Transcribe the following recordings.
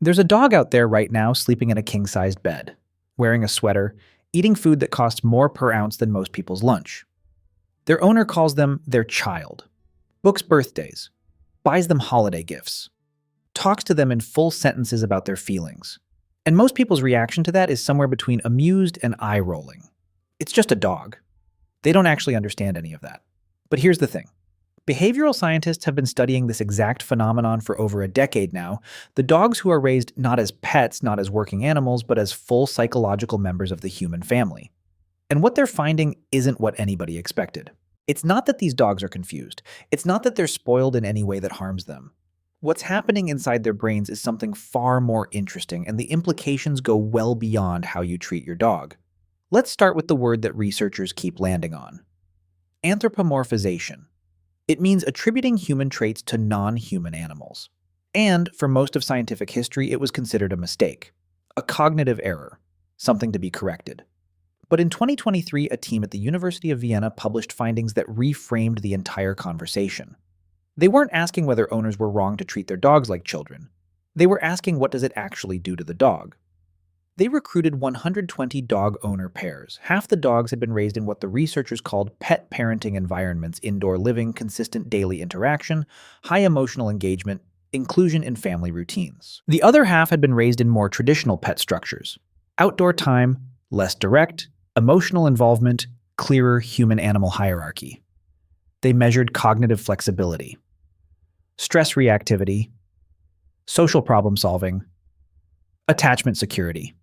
There's a dog out there right now sleeping in a king-sized bed, wearing a sweater, eating food that costs more per ounce than most people's lunch. Their owner calls them their child, books birthdays, buys them holiday gifts, talks to them in full sentences about their feelings. And most people's reaction to that is somewhere between amused and eye-rolling. It's just a dog. They don't actually understand any of that. But here's the thing. Behavioral scientists have been studying this exact phenomenon for over a decade now, the dogs who are raised not as pets, not as working animals, but as full psychological members of the human family. And what they're finding isn't what anybody expected. It's not that these dogs are confused. It's not that they're spoiled in any way that harms them. What's happening inside their brains is something far more interesting, and the implications go well beyond how you treat your dog. Let's start with the word that researchers keep landing on: anthropomorphization. It means attributing human traits to non-human animals. And for most of scientific history, it was considered a mistake, a cognitive error, something to be corrected. But in 2023, a team at the University of Vienna published findings that reframed the entire conversation. They weren't asking whether owners were wrong to treat their dogs like children. They were asking, what does it actually do to the dog? They recruited 120 dog-owner pairs. Half the dogs had been raised in what the researchers called pet parenting environments: indoor living, consistent daily interaction, high emotional engagement, inclusion in family routines. The other half had been raised in more traditional pet structures: outdoor time, less direct, emotional involvement, clearer human-animal hierarchy. They measured cognitive flexibility, stress reactivity, social problem-solving, attachment security.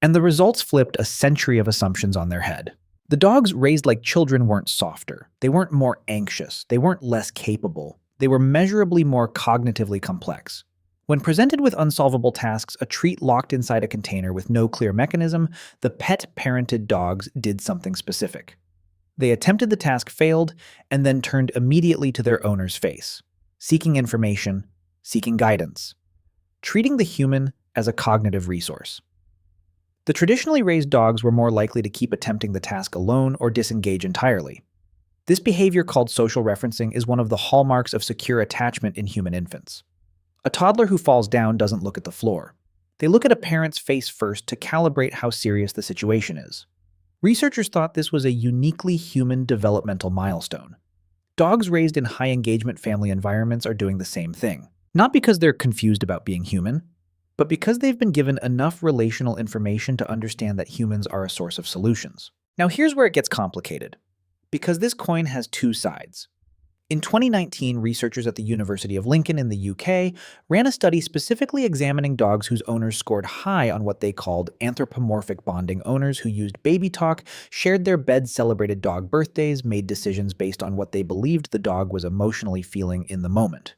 And the results flipped a century of assumptions on their head. The dogs raised like children weren't softer. They weren't more anxious. They weren't less capable. They were measurably more cognitively complex. When presented with unsolvable tasks, a treat locked inside a container with no clear mechanism, the pet-parented dogs did something specific. They attempted the task, failed, and then turned immediately to their owner's face, seeking information, seeking guidance, treating the human as a cognitive resource. The traditionally raised dogs were more likely to keep attempting the task alone or disengage entirely. This behavior, called social referencing, is one of the hallmarks of secure attachment in human infants. A toddler who falls down doesn't look at the floor. They look at a parent's face first to calibrate how serious the situation is. Researchers thought this was a uniquely human developmental milestone. Dogs raised in high-engagement family environments are doing the same thing. Not because they're confused about being human, but because they've been given enough relational information to understand that humans are a source of solutions. Now here's where it gets complicated, because this coin has two sides. In 2019, researchers at the University of Lincoln in the UK ran a study specifically examining dogs whose owners scored high on what they called anthropomorphic bonding: owners who used baby talk, shared their beds, celebrated dog birthdays, made decisions based on what they believed the dog was emotionally feeling in the moment.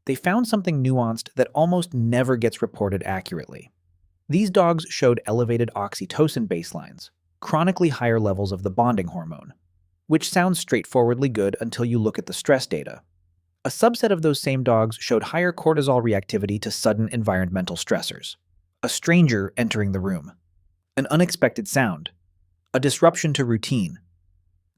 They found something nuanced that almost never gets reported accurately. These dogs showed elevated oxytocin baselines, chronically higher levels of the bonding hormone, which sounds straightforwardly good until you look at the stress data. A subset of those same dogs showed higher cortisol reactivity to sudden environmental stressors: a stranger entering the room, an unexpected sound, a disruption to routine.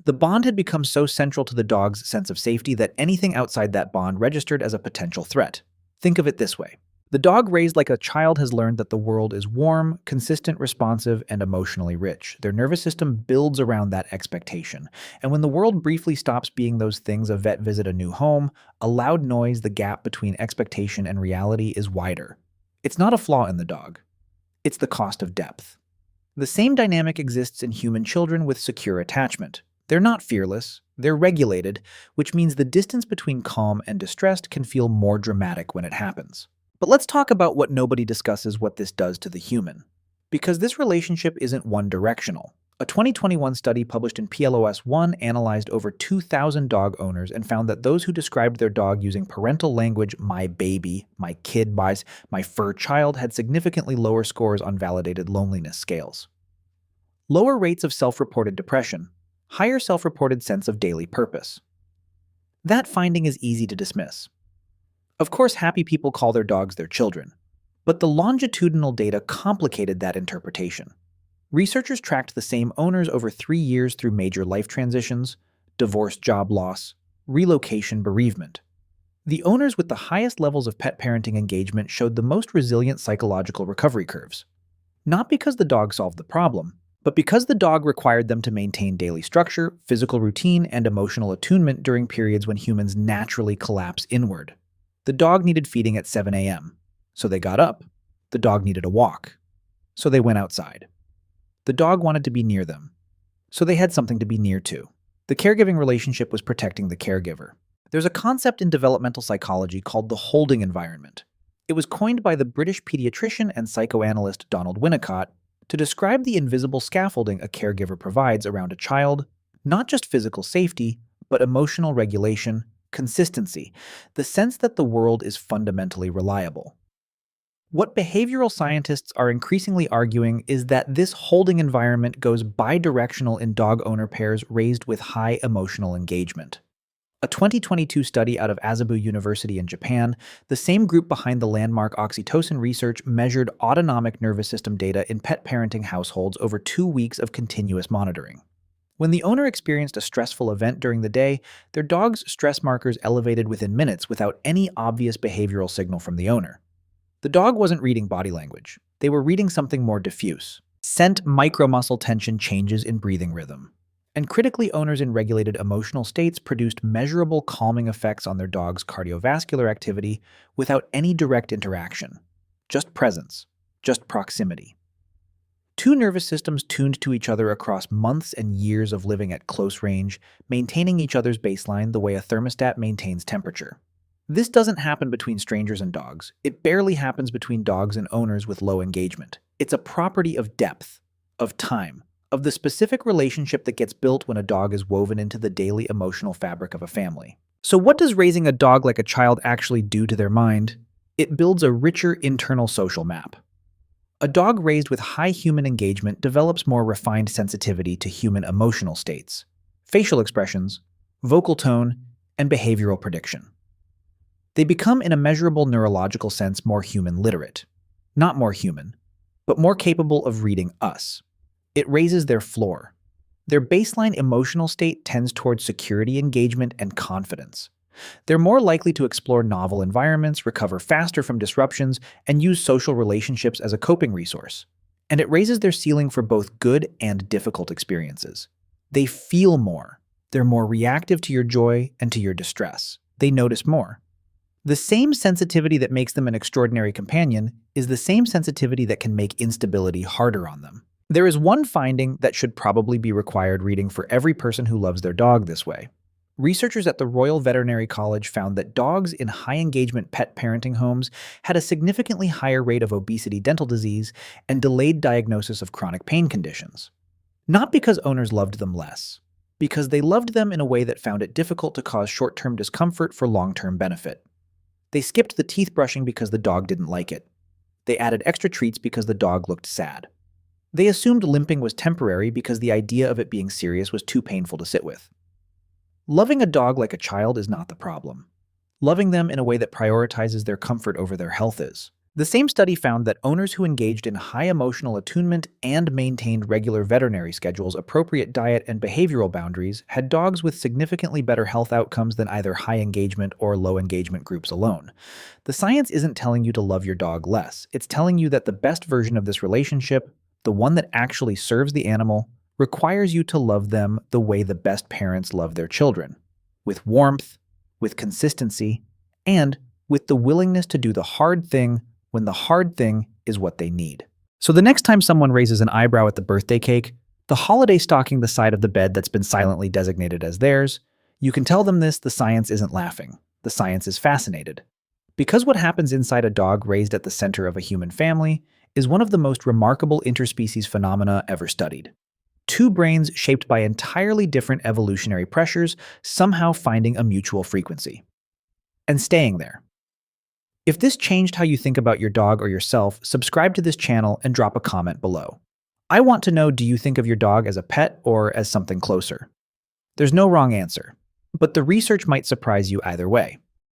The bond had become so central to the dog's sense of safety that anything outside that bond registered as a potential threat. Think of it this way. The dog raised like a child has learned that the world is warm, consistent, responsive, and emotionally rich. Their nervous system builds around that expectation. And when the world briefly stops being those things: a vet visit, a new home, a loud noise, the gap between expectation and reality is wider. It's not a flaw in the dog. It's the cost of depth. The same dynamic exists in human children with secure attachment. They're not fearless, they're regulated, which means the distance between calm and distressed can feel more dramatic when it happens. But let's talk about what nobody discusses: what this does to the human. Because this relationship isn't one-directional. A 2021 study published in PLOS One analyzed over 2,000 dog owners and found that those who described their dog using parental language, "my baby," "my kid," "my fur child," had significantly lower scores on validated loneliness scales. Lower rates of self-reported depression, higher self-reported sense of daily purpose. That finding is easy to dismiss. Of course, happy people call their dogs their children, but the longitudinal data complicated that interpretation. Researchers tracked the same owners over 3 years through major life transitions, divorce, job loss, relocation, bereavement. The owners with the highest levels of pet parenting engagement showed the most resilient psychological recovery curves. Not because the dog solved the problem, but because the dog required them to maintain daily structure, physical routine, and emotional attunement during periods when humans naturally collapse inward. The dog needed feeding at 7 a.m., so they got up. The dog needed a walk, so they went outside. The dog wanted to be near them, so they had something to be near to. The caregiving relationship was protecting the caregiver. There's a concept in developmental psychology called the holding environment. It was coined by the British pediatrician and psychoanalyst Donald Winnicott to describe the invisible scaffolding a caregiver provides around a child, not just physical safety, but emotional regulation, consistency, the sense that the world is fundamentally reliable. What behavioral scientists are increasingly arguing is that this holding environment goes bidirectional in dog owner pairs raised with high emotional engagement. A 2022 study out of Azabu University in Japan, the same group behind the landmark oxytocin research, measured autonomic nervous system data in pet parenting households over 2 weeks of continuous monitoring. When the owner experienced a stressful event during the day, their dog's stress markers elevated within minutes without any obvious behavioral signal from the owner. The dog wasn't reading body language. They were reading something more diffuse. Scent micromuscle tension changes in breathing rhythm. And critically, owners in regulated emotional states produced measurable calming effects on their dog's cardiovascular activity without any direct interaction. Just presence. Just proximity. Two nervous systems tuned to each other across months and years of living at close range, maintaining each other's baseline the way a thermostat maintains temperature. This doesn't happen between strangers and dogs. It barely happens between dogs and owners with low engagement. It's a property of depth, of time, of the specific relationship that gets built when a dog is woven into the daily emotional fabric of a family. So what does raising a dog like a child actually do to their mind? It builds a richer internal social map. A dog raised with high human engagement develops more refined sensitivity to human emotional states, facial expressions, vocal tone, and behavioral prediction. They become, in a measurable neurological sense, more human literate. Not more human, but more capable of reading us. It raises their floor. Their baseline emotional state tends towards security, engagement, and confidence. They're more likely to explore novel environments, recover faster from disruptions, and use social relationships as a coping resource. And it raises their ceiling for both good and difficult experiences. They feel more. They're more reactive to your joy and to your distress. They notice more. The same sensitivity that makes them an extraordinary companion is the same sensitivity that can make instability harder on them. There is one finding that should probably be required reading for every person who loves their dog this way. Researchers at the Royal Veterinary College found that dogs in high-engagement pet parenting homes had a significantly higher rate of obesity, dental disease, and delayed diagnosis of chronic pain conditions. Not because owners loved them less, because they loved them in a way that found it difficult to cause short-term discomfort for long-term benefit. They skipped the teeth brushing because the dog didn't like it. They added extra treats because the dog looked sad. They assumed limping was temporary because the idea of it being serious was too painful to sit with. Loving a dog like a child is not the problem. Loving them in a way that prioritizes their comfort over their health is. The same study found that owners who engaged in high emotional attunement and maintained regular veterinary schedules, appropriate diet, and behavioral boundaries had dogs with significantly better health outcomes than either high engagement or low engagement groups alone. The science isn't telling you to love your dog less. It's telling you that the best version of this relationship, the one that actually serves the animal, requires you to love them the way the best parents love their children, with warmth, with consistency, and with the willingness to do the hard thing when the hard thing is what they need. So the next time someone raises an eyebrow at the birthday cake, the holiday stocking the side of the bed that's been silently designated as theirs, you can tell them this: the science isn't laughing. The science is fascinated. Because what happens inside a dog raised at the center of a human family is one of the most remarkable interspecies phenomena ever studied. Two brains shaped by entirely different evolutionary pressures somehow finding a mutual frequency. And staying there. If this changed how you think about your dog or yourself, subscribe to this channel and drop a comment below. I want to know, do you think of your dog as a pet or as something closer? There's no wrong answer, but the research might surprise you either way.